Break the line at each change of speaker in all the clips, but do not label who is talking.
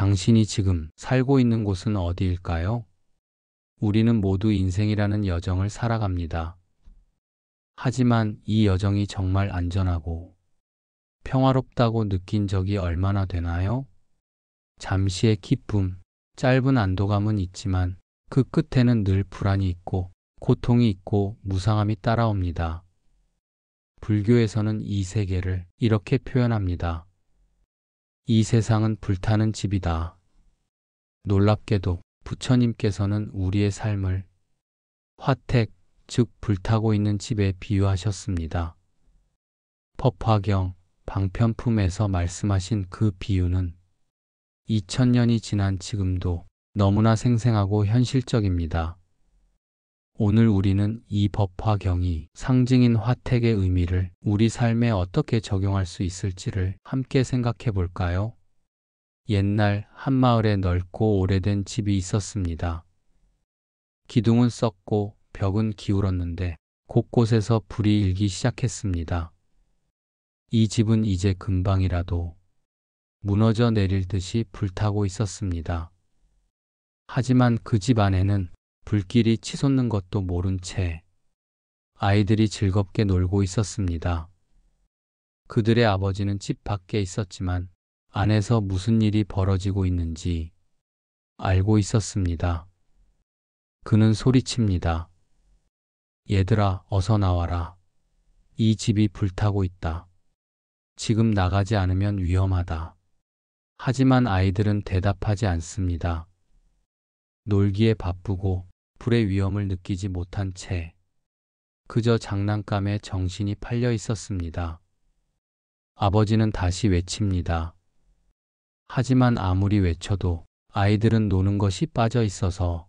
당신이 지금 살고 있는 곳은 어디일까요? 우리는 모두 인생이라는 여정을 살아갑니다. 하지만 이 여정이 정말 안전하고 평화롭다고 느낀 적이 얼마나 되나요? 잠시의 기쁨, 짧은 안도감은 있지만 그 끝에는 늘 불안이 있고 고통이 있고 무상함이 따라옵니다. 불교에서는 이 세계를 이렇게 표현합니다. 이 세상은 불타는 집이다. 놀랍게도 부처님께서는 우리의 삶을 화택, 즉 불타고 있는 집에 비유하셨습니다. 법화경, 방편품에서 말씀하신 그 비유는 2000년이 지난 지금도 너무나 생생하고 현실적입니다. 오늘 우리는 이 법화경이 상징인 화택의 의미를 우리 삶에 어떻게 적용할 수 있을지를 함께 생각해 볼까요? 옛날 한 마을에 넓고 오래된 집이 있었습니다. 기둥은 썩고 벽은 기울었는데 곳곳에서 불이 일기 시작했습니다. 이 집은 이제 금방이라도 무너져 내릴 듯이 불타고 있었습니다. 하지만 그 집 안에는 불길이 치솟는 것도 모른 채 아이들이 즐겁게 놀고 있었습니다. 그들의 아버지는 집 밖에 있었지만 안에서 무슨 일이 벌어지고 있는지 알고 있었습니다. 그는 소리칩니다. 얘들아, 어서 나와라. 이 집이 불타고 있다. 지금 나가지 않으면 위험하다. 하지만 아이들은 대답하지 않습니다. 놀기에 바쁘고 불의 위험을 느끼지 못한 채 그저 장난감에 정신이 팔려 있었습니다. 아버지는 다시 외칩니다. 하지만 아무리 외쳐도 아이들은 노는 것이 빠져 있어서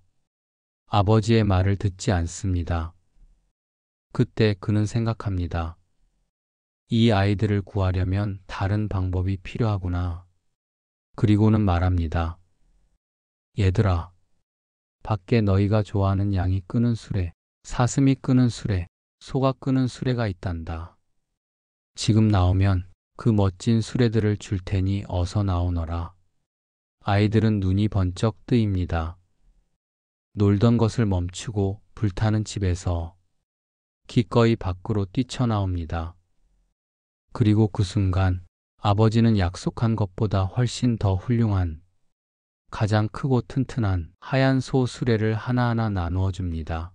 아버지의 말을 듣지 않습니다. 그때 그는 생각합니다. 이 아이들을 구하려면 다른 방법이 필요하구나. 그리고는 말합니다. 얘들아, 밖에 너희가 좋아하는 양이 끄는 수레, 사슴이 끄는 수레, 소가 끄는 수레가 있단다. 지금 나오면 그 멋진 수레들을 줄 테니 어서 나오너라. 아이들은 눈이 번쩍 뜨입니다. 놀던 것을 멈추고 불타는 집에서 기꺼이 밖으로 뛰쳐나옵니다. 그리고 그 순간 아버지는 약속한 것보다 훨씬 더 훌륭한 가장 크고 튼튼한 하얀 소 수레를 하나하나 나누어 줍니다.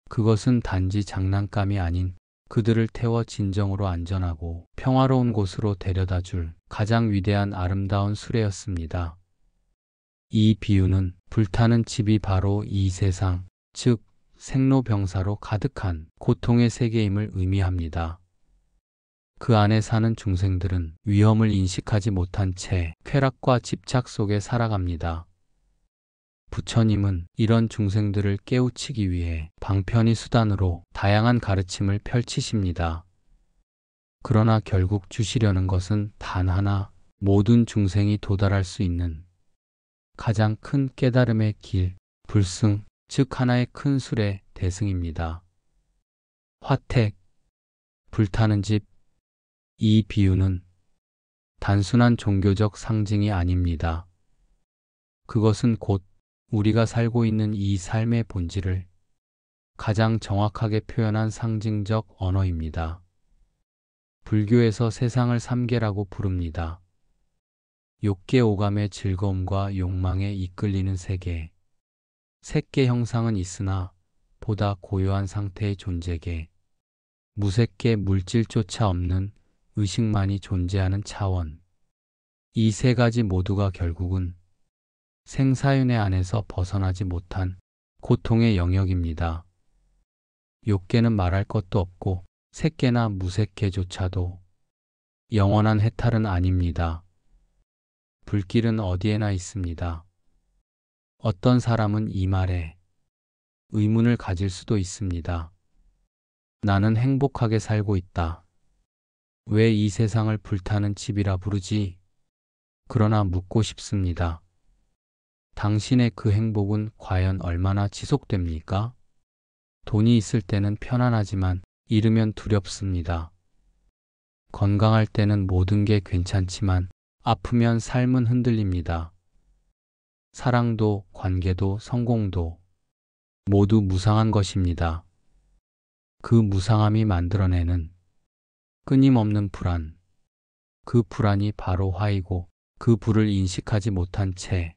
그것은 단지 장난감이 아닌 그들을 태워 진정으로 안전하고 평화로운 곳으로 데려다 줄 가장 위대한 아름다운 수레였습니다. 이 비유는 불타는 집이 바로 이 세상, 즉 생로병사로 가득한 고통의 세계임을 의미합니다. 그 안에 사는 중생들은 위험을 인식하지 못한 채 쾌락과 집착 속에 살아갑니다. 부처님은 이런 중생들을 깨우치기 위해 방편이 수단으로 다양한 가르침을 펼치십니다. 그러나 결국 주시려는 것은 단 하나, 모든 중생이 도달할 수 있는 가장 큰 깨달음의 길, 불승, 즉 하나의 큰 수레 대승입니다. 화택, 불타는 집, 이 비유는 단순한 종교적 상징이 아닙니다. 그것은 곧 우리가 살고 있는 이 삶의 본질을 가장 정확하게 표현한 상징적 언어입니다. 불교에서 세상을 삼계라고 부릅니다. 욕계 오감의 즐거움과 욕망에 이끌리는 세계. 색계 형상은 있으나 보다 고요한 상태의 존재계. 무색계 물질조차 없는 의식만이 존재하는 차원. 이 세 가지 모두가 결국은 생사윤회 안에서 벗어나지 못한 고통의 영역입니다. 욕계는 말할 것도 없고 색계나 무색계조차도 영원한 해탈은 아닙니다. 불길은 어디에나 있습니다. 어떤 사람은 이 말에 의문을 가질 수도 있습니다. 나는 행복하게 살고 있다. 왜 이 세상을 불타는 집이라 부르지? 그러나 묻고 싶습니다. 당신의 그 행복은 과연 얼마나 지속됩니까? 돈이 있을 때는 편안하지만 잃으면 두렵습니다. 건강할 때는 모든 게 괜찮지만 아프면 삶은 흔들립니다. 사랑도, 관계도, 성공도 모두 무상한 것입니다. 그 무상함이 만들어내는 끊임없는 불안, 그 불안이 바로 화이고 그 불을 인식하지 못한 채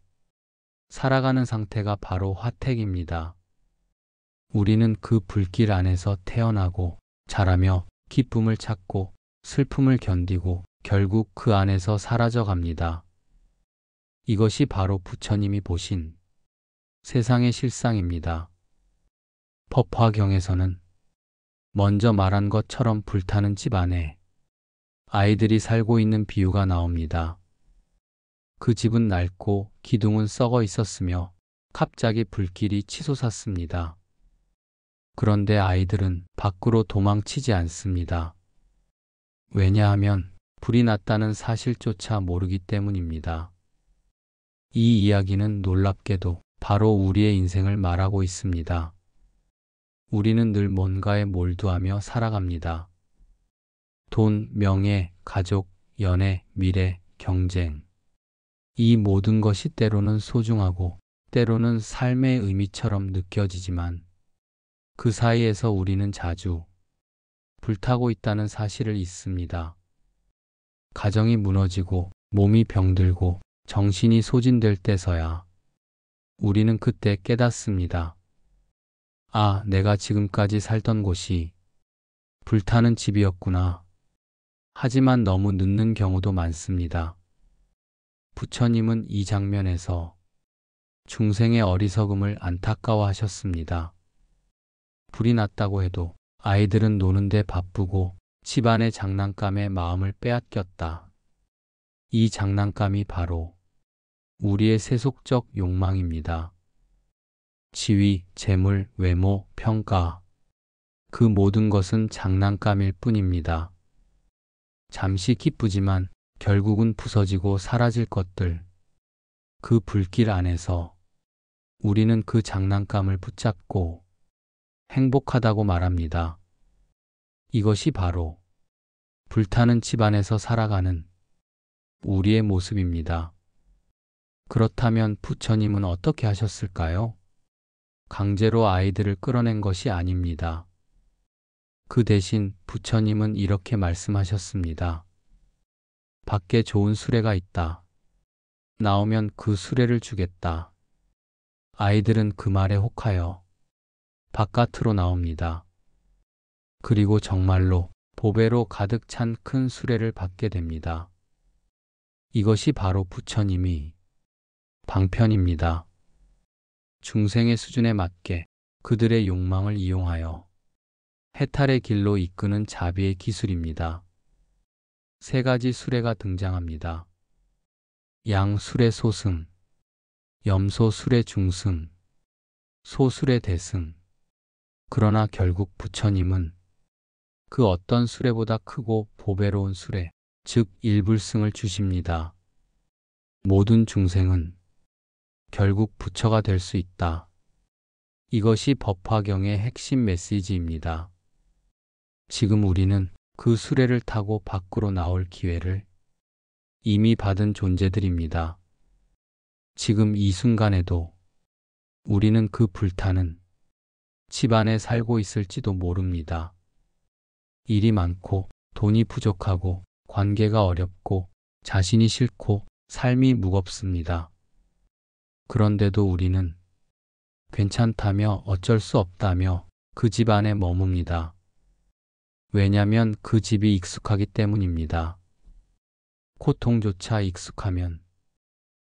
살아가는 상태가 바로 화택입니다. 우리는 그 불길 안에서 태어나고 자라며 기쁨을 찾고 슬픔을 견디고 결국 그 안에서 사라져 갑니다. 이것이 바로 부처님이 보신 세상의 실상입니다. 법화경에서는 먼저 말한 것처럼 불타는 집 안에 아이들이 살고 있는 비유가 나옵니다. 그 집은 낡고 기둥은 썩어 있었으며 갑자기 불길이 치솟았습니다. 그런데 아이들은 밖으로 도망치지 않습니다. 왜냐하면 불이 났다는 사실조차 모르기 때문입니다. 이 이야기는 놀랍게도 바로 우리의 인생을 말하고 있습니다. 우리는 늘 뭔가에 몰두하며 살아갑니다. 돈, 명예, 가족, 연애, 미래, 경쟁. 이 모든 것이 때로는 소중하고 때로는 삶의 의미처럼 느껴지지만 그 사이에서 우리는 자주 불타고 있다는 사실을 잊습니다. 가정이 무너지고 몸이 병들고 정신이 소진될 때서야 우리는 그때 깨닫습니다. 아, 내가 지금까지 살던 곳이 불타는 집이었구나. 하지만 너무 늦는 경우도 많습니다. 부처님은 이 장면에서 중생의 어리석음을 안타까워하셨습니다. 불이 났다고 해도 아이들은 노는데 바쁘고 집안의 장난감에 마음을 빼앗겼다. 이 장난감이 바로 우리의 세속적 욕망입니다. 지위, 재물, 외모, 평가, 그 모든 것은 장난감일 뿐입니다. 잠시 기쁘지만 결국은 부서지고 사라질 것들. 그 불길 안에서 우리는 그 장난감을 붙잡고 행복하다고 말합니다. 이것이 바로 불타는 집안에서 살아가는 우리의 모습입니다. 그렇다면 부처님은 어떻게 하셨을까요? 강제로 아이들을 끌어낸 것이 아닙니다. 그 대신 부처님은 이렇게 말씀하셨습니다. 밖에 좋은 수레가 있다. 나오면 그 수레를 주겠다. 아이들은 그 말에 혹하여 바깥으로 나옵니다. 그리고 정말로 보배로 가득 찬 큰 수레를 받게 됩니다. 이것이 바로 부처님이 방편입니다. 중생의 수준에 맞게 그들의 욕망을 이용하여 해탈의 길로 이끄는 자비의 기술입니다. 세 가지 수레가 등장합니다. 양수레 소승, 염소수레 중승, 소수레 대승. 그러나 결국 부처님은 그 어떤 수레보다 크고 보배로운 수레, 즉 일불승을 주십니다. 모든 중생은 결국 부처가 될 수 있다. 이것이 법화경의 핵심 메시지입니다. 지금 우리는 그 수레를 타고 밖으로 나올 기회를 이미 받은 존재들입니다. 지금 이 순간에도 우리는 그 불타는 집 안에 살고 있을지도 모릅니다. 일이 많고 돈이 부족하고 관계가 어렵고 자신이 싫고 삶이 무겁습니다. 그런데도 우리는 괜찮다며 어쩔 수 없다며 그 집 안에 머뭅니다. 왜냐면 그 집이 익숙하기 때문입니다. 고통조차 익숙하면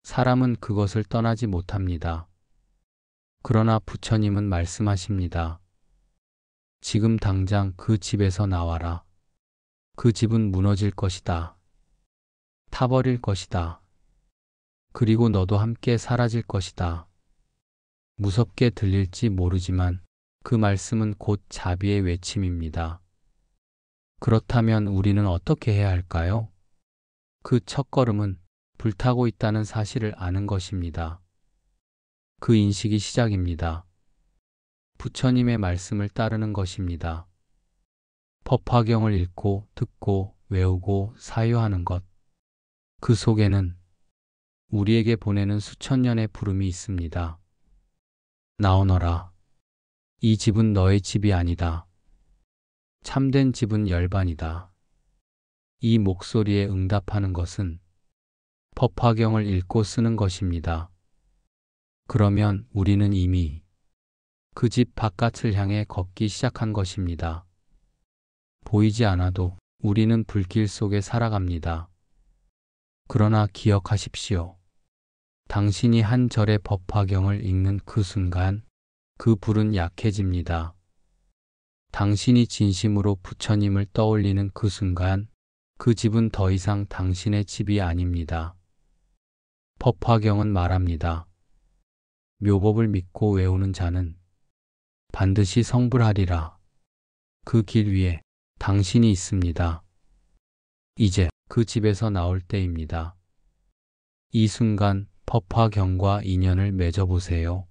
사람은 그것을 떠나지 못합니다. 그러나 부처님은 말씀하십니다. 지금 당장 그 집에서 나와라. 그 집은 무너질 것이다. 타버릴 것이다. 그리고 너도 함께 사라질 것이다. 무섭게 들릴지 모르지만 그 말씀은 곧 자비의 외침입니다. 그렇다면 우리는 어떻게 해야 할까요? 그 첫걸음은 불타고 있다는 사실을 아는 것입니다. 그 인식이 시작입니다. 부처님의 말씀을 따르는 것입니다. 법화경을 읽고 듣고 외우고 사유하는 것. 그 속에는 우리에게 보내는 수천 년의 부름이 있습니다. 나오너라. 이 집은 너의 집이 아니다. 참된 집은 열반이다. 이 목소리에 응답하는 것은 법화경을 읽고 쓰는 것입니다. 그러면 우리는 이미 그 집 바깥을 향해 걷기 시작한 것입니다. 보이지 않아도 우리는 불길 속에 살아갑니다. 그러나 기억하십시오. 당신이 한 절의 법화경을 읽는 그 순간 그 불은 약해집니다. 당신이 진심으로 부처님을 떠올리는 그 순간 그 집은 더 이상 당신의 집이 아닙니다. 법화경은 말합니다. 묘법을 믿고 외우는 자는 반드시 성불하리라. 그 길 위에 당신이 있습니다. 이제 그 집에서 나올 때입니다. 이 순간 법화경과 인연을 맺어보세요.